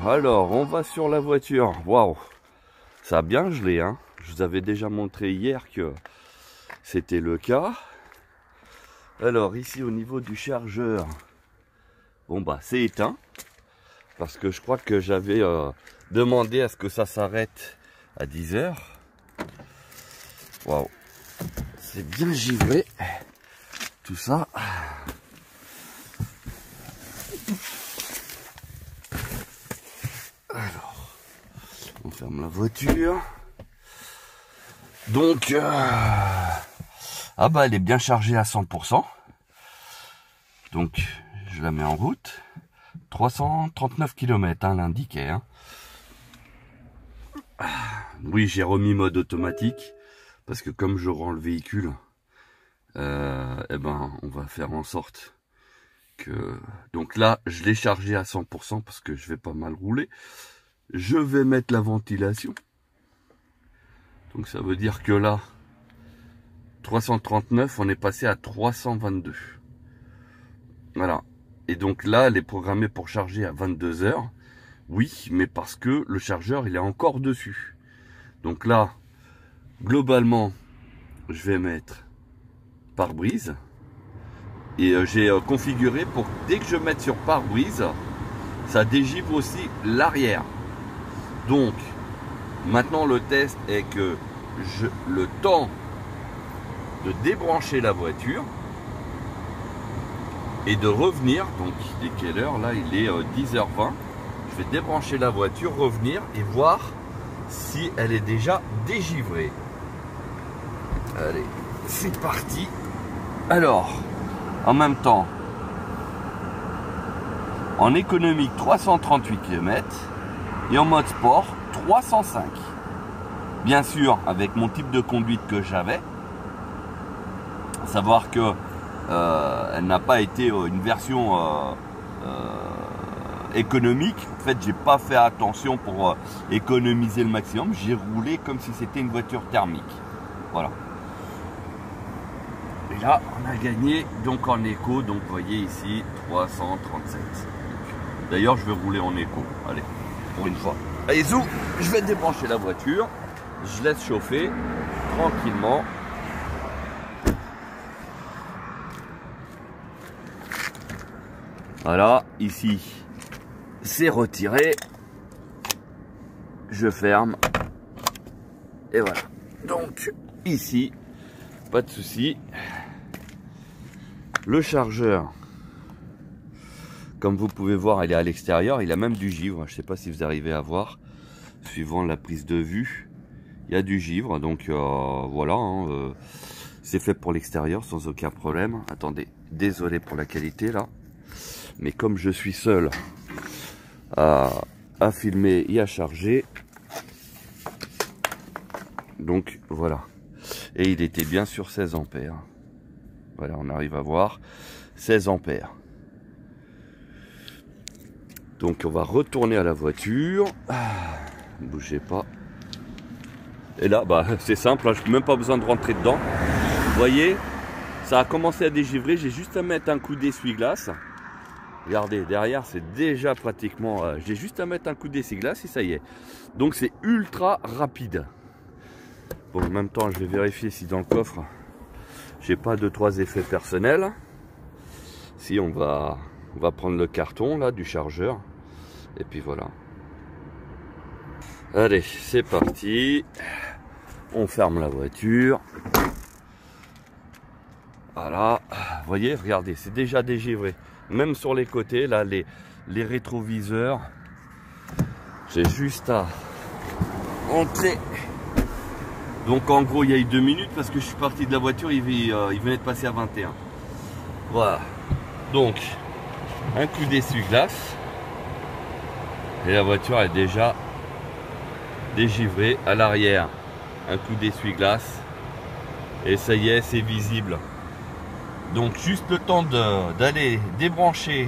Alors, on va sur la voiture. Waouh, ça a bien gelé, hein. Je vous avais déjà montré hier que c'était le cas. Alors, ici, au niveau du chargeur, bon, bah, c'est éteint. Parce que je crois que j'avais demandé à ce que ça s'arrête à 10 h. Waouh, c'est bien givré. Tout ça. Alors, on ferme la voiture. Donc, ah bah elle est bien chargée à 100%. Donc, je la mets en route. 339 km, hein, l'indiquait. Hein. Oui, j'ai remis mode automatique. Parce que comme je rends le véhicule, eh ben, on va faire en sorte que... Donc là, je l'ai chargé à 100% parce que je vais pas mal rouler. Je vais mettre la ventilation. Donc ça veut dire que là, 339, on est passé à 322. Voilà. Et donc là, elle est programmée pour charger à 22 h. Oui, mais parce que le chargeur, il est encore dessus. Donc là, globalement, je vais mettre pare-brise. Et j'ai configuré pour que dès que je mette sur pare-brise, ça dégivre aussi l'arrière. Donc, maintenant le test est que le temps de débrancher la voiture et de revenir, donc il est quelle heure là? Il est 10 h 20. Je vais débrancher la voiture, revenir et voir si elle est déjà dégivrée. Allez, c'est parti. Alors, en même temps, en économique 338 km et en mode sport 305. Bien sûr, avec mon type de conduite que j'avais, à savoir que elle n'a pas été une version économique. En fait, j'ai pas fait attention pour économiser le maximum. J'ai roulé comme si c'était une voiture thermique. Voilà. Et là, on a gagné donc en éco. Donc, vous voyez ici 337. D'ailleurs, je vais rouler en éco. Allez, pour une fois. Allez, zou, je vais débrancher la voiture. Je laisse chauffer tranquillement. Voilà, ici, c'est retiré. Je ferme. Et voilà. Donc, ici, pas de souci. Le chargeur, comme vous pouvez voir, il est à l'extérieur. Il a même du givre. Je ne sais pas si vous arrivez à voir. Suivant la prise de vue, il y a du givre. Donc, voilà. Hein, c'est fait pour l'extérieur sans aucun problème. Attendez, désolé pour la qualité là. Mais comme je suis seul à filmer et à charger, donc voilà. Et il était bien sur 16 ampères. Voilà, on arrive à voir 16 ampères. Donc on va retourner à la voiture. Ne bougez pas. Et là, bah, c'est simple, hein, je n'ai même pas besoin de rentrer dedans. Vous voyez, ça a commencé à dégivrer. J'ai juste à mettre un coup d'essuie-glace. Regardez, derrière, c'est déjà pratiquement... j'ai juste à mettre un coup d'essuie-glace et ça y est. Donc, c'est ultra rapide. Bon, en même temps, je vais vérifier si dans le coffre, j'ai pas 2-3 effets personnels. Si, on va prendre le carton, là, du chargeur. Et puis, voilà. Allez, c'est parti. On ferme la voiture. Voilà. Vous voyez, regardez, c'est déjà dégivré. Même sur les côtés, là, les rétroviseurs, j'ai juste à entrer. Donc en gros, il y a eu 2 minutes parce que je suis parti de la voiture, il venait de passer à 21. Voilà. Donc, un coup d'essuie-glace. Et la voiture est déjà dégivrée à l'arrière. Un coup d'essuie-glace. Et ça y est, c'est visible. Donc juste le temps d'aller débrancher.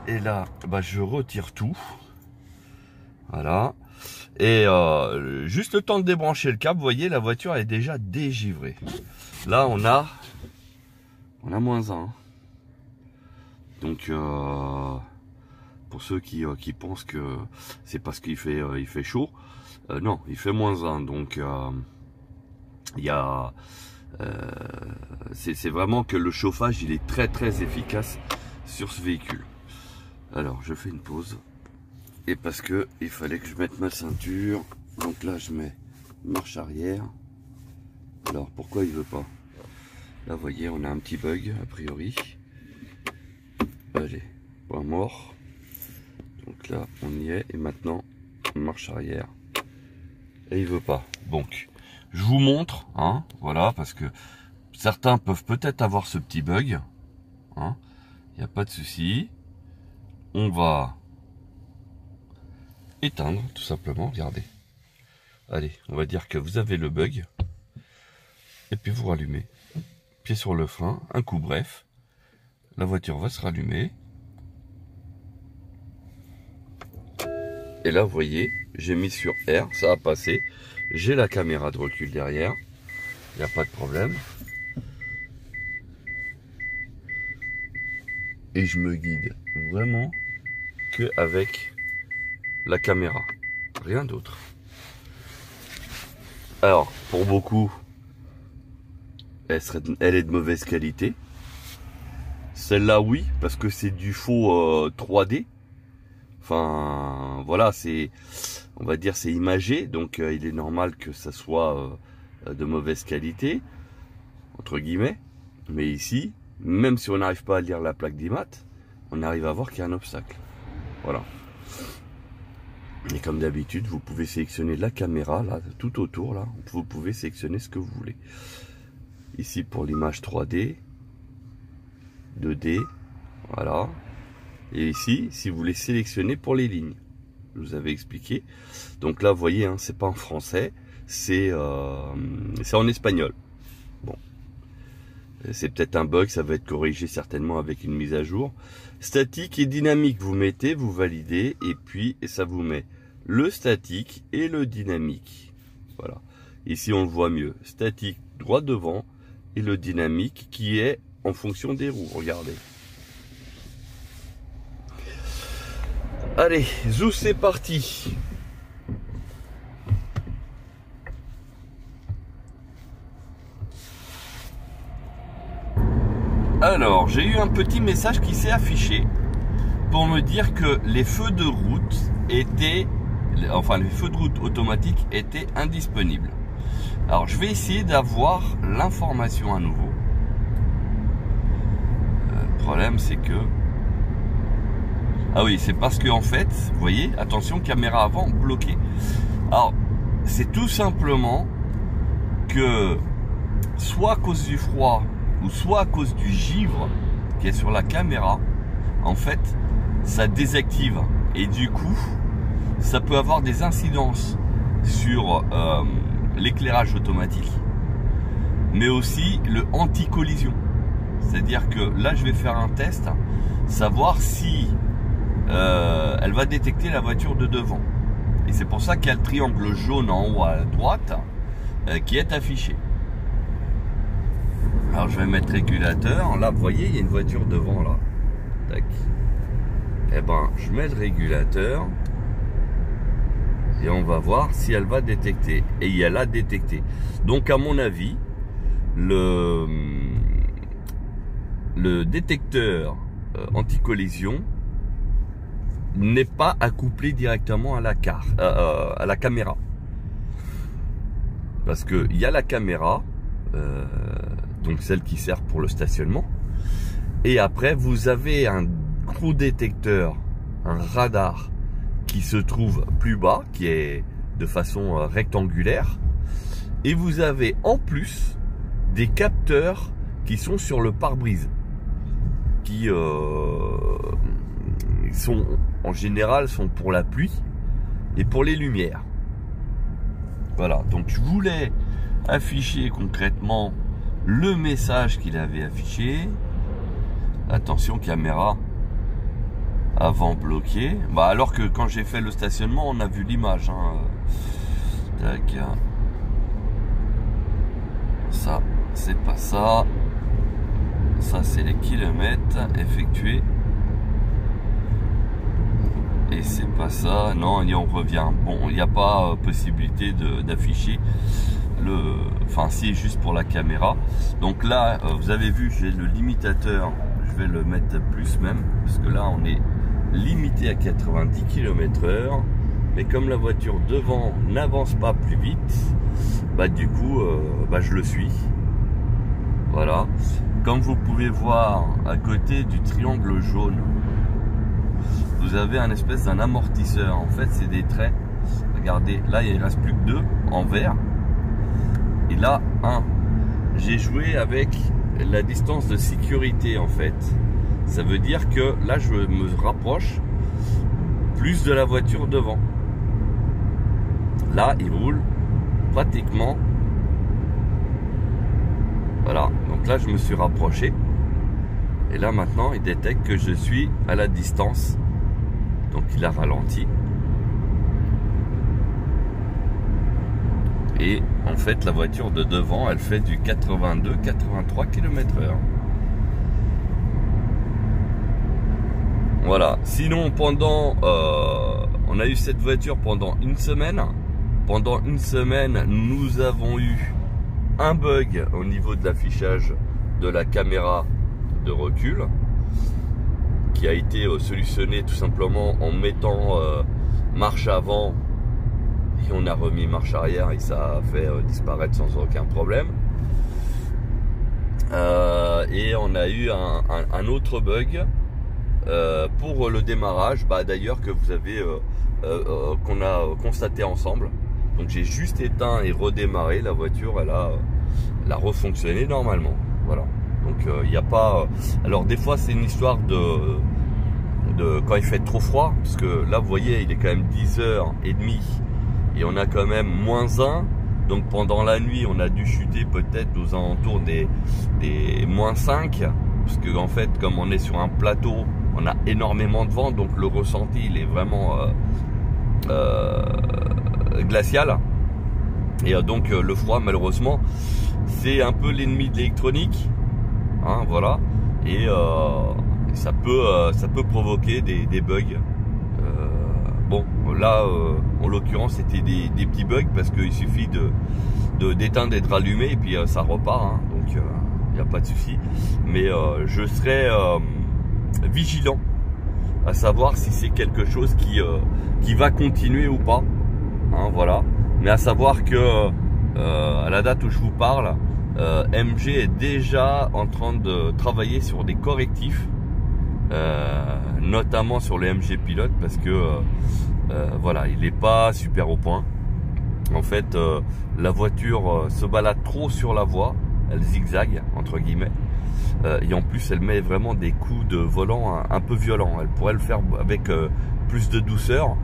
Et là, bah, je retire tout. Voilà. Et juste le temps de débrancher le câble, vous voyez, la voiture est déjà dégivrée. Là, on a -1. Donc pour ceux qui pensent que c'est parce qu'il fait chaud. Non, il fait -1, donc il y a c'est vraiment que le chauffage il est très efficace sur ce véhicule. Alors je fais une pause, et parce que il fallait que je mette ma ceinture, donc là je mets marche arrière. Alors pourquoi il veut pas? Là vous voyez, on a un petit bug a priori. Allez, point mort. Donc là on y est, et maintenant marche arrière, et il veut pas. Donc je vous montre, hein, voilà, parce que certains peuvent peut-être avoir ce petit bug, hein, il n'y a pas de souci. On va éteindre tout simplement, regardez. Allez, on va dire que vous avez le bug, et puis vous rallumez. Pied sur le frein, un coup bref, la voiture va se rallumer. Et là, vous voyez, j'ai mis sur R, ça a passé. J'ai la caméra de recul derrière, il n'y a pas de problème. Et je me guide vraiment que avec la caméra, rien d'autre. Alors, pour beaucoup, elle est de mauvaise qualité. Celle-là, oui, parce que c'est du faux 3D. Enfin, voilà, on va dire, c'est imagé, donc il est normal que ça soit de mauvaise qualité, entre guillemets. Mais ici, même si on n'arrive pas à lire la plaque d'IMAT, on arrive à voir qu'il y a un obstacle. Voilà. Et comme d'habitude, vous pouvez sélectionner la caméra, là, tout autour, là, vous pouvez sélectionner ce que vous voulez. Ici pour l'image 3D, 2D, voilà. Et ici, si vous voulez sélectionner pour les lignes, je vous avais expliqué. Donc là, vous voyez, hein, c'est pas en français, c'est en espagnol. Bon, c'est peut-être un bug, ça va être corrigé certainement avec une mise à jour. Statique et dynamique, vous mettez, vous validez, et puis ça vous met le statique et le dynamique. Voilà. Ici, on le voit mieux. Statique droit devant, et le dynamique qui est en fonction des roues. Regardez. Allez, zou, c'est parti. Alors, j'ai eu un petit message qui s'est affiché pour me dire que les feux de route étaient, enfin les feux de route automatiques étaient indisponibles. Alors, je vais essayer d'avoir l'information à nouveau. Le problème, c'est que... Ah oui, c'est parce que en fait, vous voyez, attention, caméra avant bloquée. Alors, c'est tout simplement que soit à cause du froid ou soit à cause du givre qui est sur la caméra, en fait, ça désactive. Et du coup, ça peut avoir des incidences sur l'éclairage automatique, mais aussi le anti-collision. C'est-à-dire que là, je vais faire un test, savoir si elle va détecter la voiture de devant. Et c'est pour ça qu'il y a le triangle jaune en haut à droite qui est affiché. Alors je vais mettre régulateur. Là, vous voyez, il y a une voiture devant là. Tac. Et ben, je mets le régulateur et on va voir si elle va détecter. Et elle a détecté. Donc à mon avis, le détecteur anti-collision n'est pas accouplé directement à la caméra, parce que il y a la caméra, donc celle qui sert pour le stationnement, et après vous avez un gros détecteur, un radar qui se trouve plus bas, qui est de façon rectangulaire, et vous avez en plus des capteurs qui sont sur le pare-brise, qui sont en général sont pour la pluie et pour les lumières. Voilà, donc je voulais afficher concrètement le message qu'il avait affiché. Attention, caméra avant bloqué. Bah, alors que quand j'ai fait le stationnement, on a vu l'image, hein. Tac. Ça, c'est pas ça. Ça, c'est les kilomètres effectués. c'est pas ça. Non, et on revient. Bon, il n'y a pas possibilité d'afficher le... Enfin, si, juste pour la caméra. Donc là, vous avez vu, j'ai le limitateur. Je vais le mettre à plus même. Parce que là, on est limité à 90 km/h. Mais comme la voiture devant n'avance pas plus vite, bah du coup, je le suis. Voilà. Comme vous pouvez voir, à côté du triangle jaune, vous avez un espèce d'un amortisseur. En fait, c'est des traits. Regardez, là, il ne reste plus que 2 en vert. Et là, 1. J'ai joué avec la distance de sécurité, en fait. Ça veut dire que là, je me rapproche plus de la voiture devant. Là, il roule pratiquement. Voilà. Donc là, je me suis rapproché. Et là, maintenant, il détecte que je suis à la distance. Donc, il a ralenti. Et en fait, la voiture de devant, elle fait du 82-83 km/h. Voilà. Sinon, pendant... on a eu cette voiture pendant une semaine. Pendant une semaine, nous avons eu un bug au niveau de l'affichage de la caméra de recul qui a été solutionné tout simplement en mettant marche avant et on a remis marche arrière et ça a fait disparaître sans aucun problème. Et on a eu un autre bug pour le démarrage, d'ailleurs que vous avez qu'on a constaté ensemble. Donc j'ai juste éteint et redémarré, la voiture elle a refonctionné normalement. Voilà. Donc il n'y a pas. Alors des fois c'est une histoire de quand il fait trop froid, parce que là vous voyez il est quand même 10h30 et on a quand même -1. Donc pendant la nuit on a dû chuter peut-être aux alentours des -5, parce que en fait comme on est sur un plateau, on a énormément de vent, donc le ressenti il est vraiment glacial. Et donc le froid malheureusement c'est un peu l'ennemi de l'électronique, hein, voilà. Et ça peut provoquer des bugs. Bon là en l'occurrence c'était des petits bugs parce qu'il suffit d'éteindre et de rallumer et puis ça repart, hein, donc il n'y a pas de souci. Mais je serai vigilant à savoir si c'est quelque chose qui va continuer ou pas, hein, voilà. Mais à savoir que à la date où je vous parle, MG est déjà en train de travailler sur des correctifs, notamment sur le MG Pilote, parce que voilà, il n'est pas super au point. En fait, la voiture se balade trop sur la voie, elle zigzague entre guillemets, et en plus elle met vraiment des coups de volant un peu violents. Elle pourrait le faire avec plus de douceur,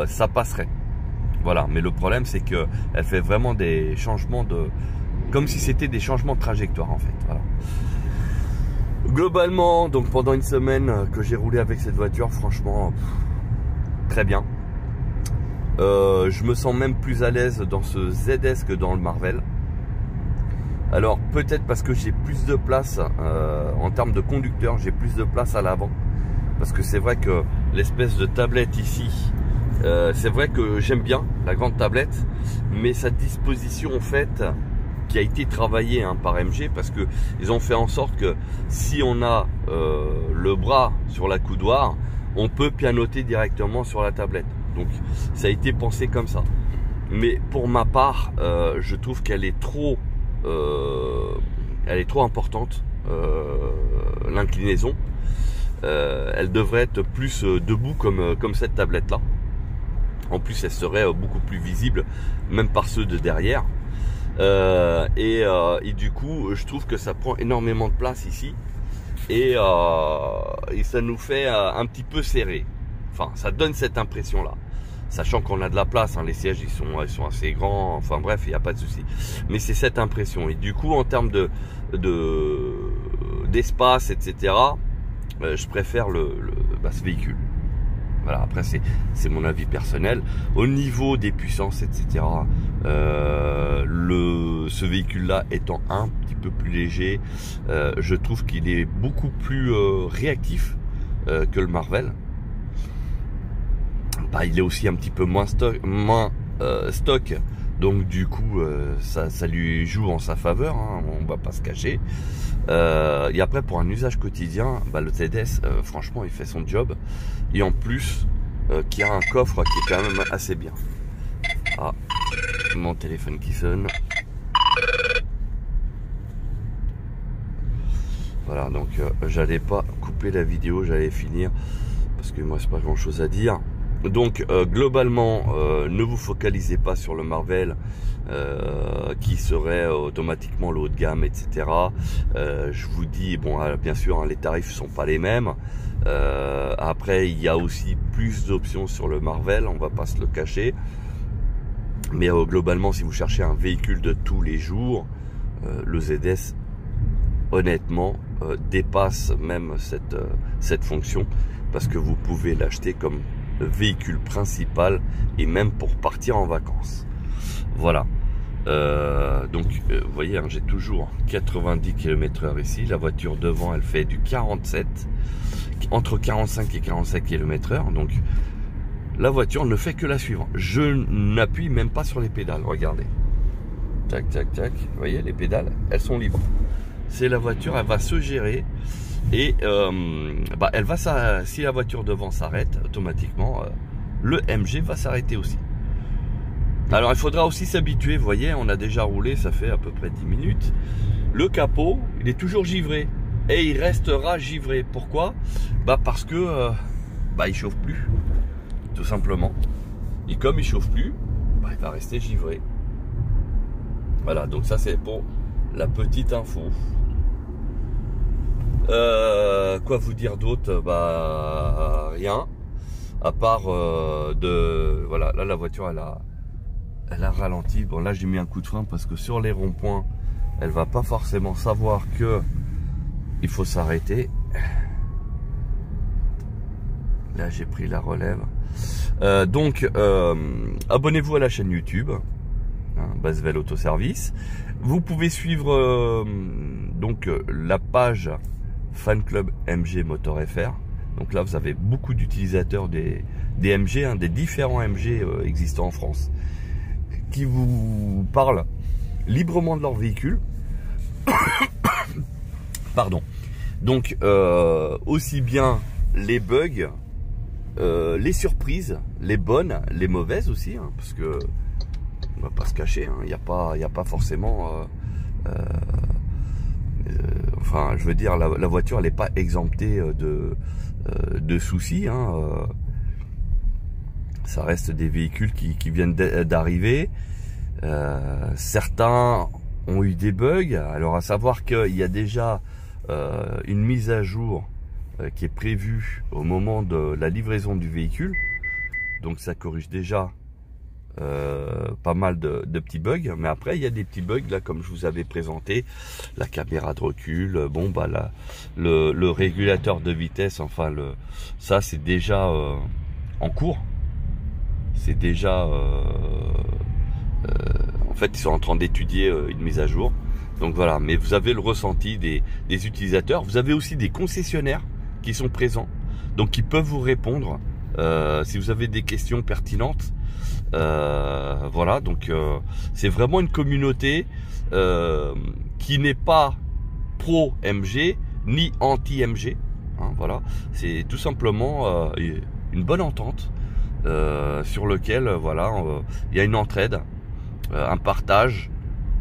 ça passerait. Voilà, mais le problème c'est que elle fait vraiment des changements comme si c'était des changements de trajectoire en fait. Voilà. Globalement, donc pendant une semaine que j'ai roulé avec cette voiture, franchement, très bien. Je me sens même plus à l'aise dans ce ZS que dans le Marvel. Alors peut-être parce que j'ai plus de place en termes de conducteur, j'ai plus de place à l'avant. Parce que c'est vrai que l'espèce de tablette ici, c'est vrai que j'aime bien la grande tablette, mais sa disposition en fait qui a été travaillée, hein, par MG, parce que ils ont fait en sorte que si on a le bras sur la coudoir, on peut pianoter directement sur la tablette. Donc ça a été pensé comme ça. Mais pour ma part, je trouve qu'elle est trop importante, l'inclinaison. Elle devrait être plus debout comme cette tablette là. En plus elle serait beaucoup plus visible même par ceux de derrière, et du coup je trouve que ça prend énormément de place ici, et ça nous fait un petit peu serré. Enfin ça donne cette impression là, sachant qu'on a de la place, hein, les sièges ils sont assez grands, enfin bref il n'y a pas de souci, mais c'est cette impression. Et du coup en termes d'espace etc, je préfère ce véhicule. Voilà, après c'est mon avis personnel. Au niveau des puissances etc, ce véhicule là étant un petit peu plus léger, je trouve qu'il est beaucoup plus réactif que le Marvel. bah, il est aussi un petit peu moins stock. Donc du coup, ça lui joue en sa faveur, hein, on va pas se cacher. Et après, pour un usage quotidien, bah, le ZS, franchement, il fait son job. Et en plus, qu'il y a un coffre qui est quand même assez bien. Ah, mon téléphone qui sonne. Voilà, donc j'allais pas couper la vidéo, j'allais finir parce que moi c'est pas grand chose à dire. Donc globalement, ne vous focalisez pas sur le Marvel qui serait automatiquement le haut de gamme, etc. Je vous dis, bon, bien sûr, hein, les tarifs sont pas les mêmes. Après, il y a aussi plus d'options sur le Marvel, on va pas se le cacher. Mais globalement, si vous cherchez un véhicule de tous les jours, le ZS, honnêtement, dépasse même cette fonction, parce que vous pouvez l'acheter comme véhicule principal et même pour partir en vacances. Voilà. Donc vous voyez, hein, j'ai toujours 90 km/h ici. La voiture devant, elle fait du 47, entre 45 et 45 km/h. Donc la voiture ne fait que la suivre. Je n'appuie même pas sur les pédales, regardez. Tac, tac, tac. Vous voyez, les pédales, elles sont libres. C'est la voiture, elle va se gérer. Et bah, elle va, si la voiture devant s'arrête, automatiquement, le MG va s'arrêter aussi. Alors il faudra aussi s'habituer, vous voyez, on a déjà roulé, ça fait à peu près 10 minutes. Le capot, il est toujours givré. Et il restera givré. Pourquoi? Bah parce que bah, il chauffe plus. Tout simplement. Et comme il chauffe plus, bah, il va rester givré. Voilà, donc ça c'est pour la petite info. Quoi vous dire d'autre? Bah rien. À part voilà, là la voiture elle a ralenti. Bon là j'ai mis un coup de frein parce que sur les ronds-points, elle va pas forcément savoir que il faut s'arrêter. Là j'ai pris la relève. Donc abonnez-vous à la chaîne YouTube, hein, Basvel Autoservice. Vous pouvez suivre donc la page Fan Club MG Motor FR. Donc là vous avez beaucoup d'utilisateurs des MG, hein, des différents MG existants en France, qui vous parlent librement de leur véhicule. Pardon. Donc aussi bien les bugs, les surprises, les bonnes, les mauvaises aussi, hein, parce que on va pas se cacher, il n'y a pas forcément enfin je veux dire la voiture elle n'est pas exemptée de soucis, hein, ça reste des véhicules qui viennent d'arriver. Certains ont eu des bugs, alors à savoir qu'il y a déjà une mise à jour qui est prévue au moment de la livraison du véhicule, donc ça corrige déjà pas mal de petits bugs. Mais après il y a des petits bugs là, comme je vous avais présenté, la caméra de recul, bon bah le régulateur de vitesse, enfin ça c'est déjà en cours, c'est déjà en fait ils sont en train d'étudier une mise à jour. Donc voilà, mais vous avez le ressenti des utilisateurs. Vous avez aussi des concessionnaires qui sont présents, donc qui peuvent vous répondre si vous avez des questions pertinentes. Voilà, donc c'est vraiment une communauté qui n'est pas pro MG ni anti MG, hein, voilà, c'est tout simplement une bonne entente sur lequel voilà, il y a une entraide, un partage,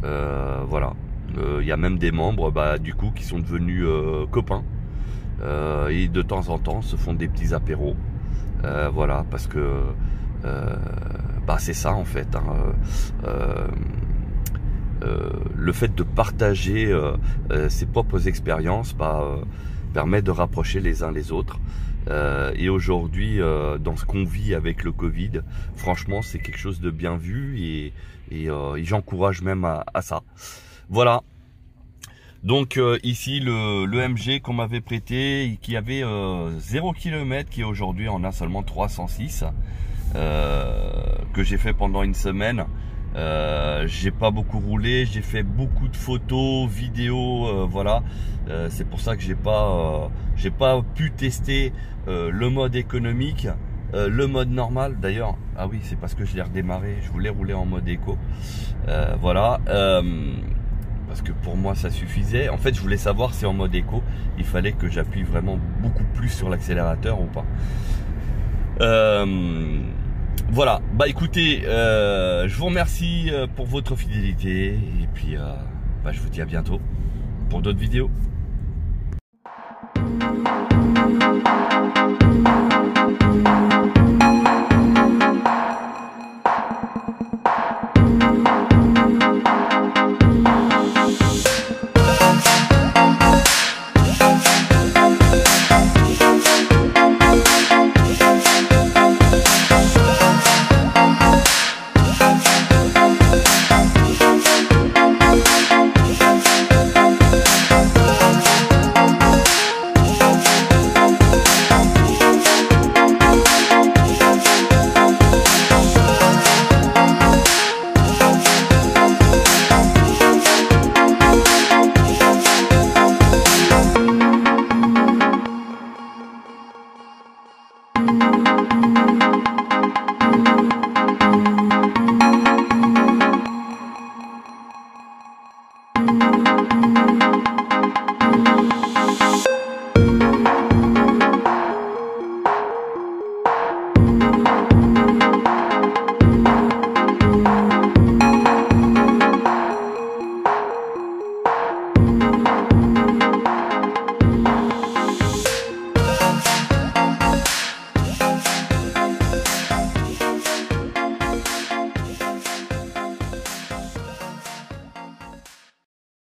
voilà. Il y a même des membres bah, du coup qui sont devenus copains et de temps en temps se font des petits apéros, voilà, parce que bah, c'est ça en fait, hein, le fait de partager ses propres expériences bah, permet de rapprocher les uns les autres. Et aujourd'hui, dans ce qu'on vit avec le Covid, franchement c'est quelque chose de bien vu, et j'encourage même à ça. Voilà. Donc ici le MG qu'on m'avait prêté, qui avait 0 km, qui aujourd'hui en a seulement 306, que j'ai fait pendant une semaine. J'ai pas beaucoup roulé, j'ai fait beaucoup de photos, vidéos, voilà. C'est pour ça que j'ai pas pu tester le mode économique, le mode normal. D'ailleurs, ah oui, c'est parce que je l'ai redémarré, je voulais rouler en mode éco. Voilà, parce que pour moi ça suffisait. En fait, je voulais savoir si en mode éco, il fallait que j'appuie vraiment beaucoup plus sur l'accélérateur ou pas. Voilà, bah écoutez, je vous remercie pour votre fidélité. Et puis, je vous dis à bientôt pour d'autres vidéos.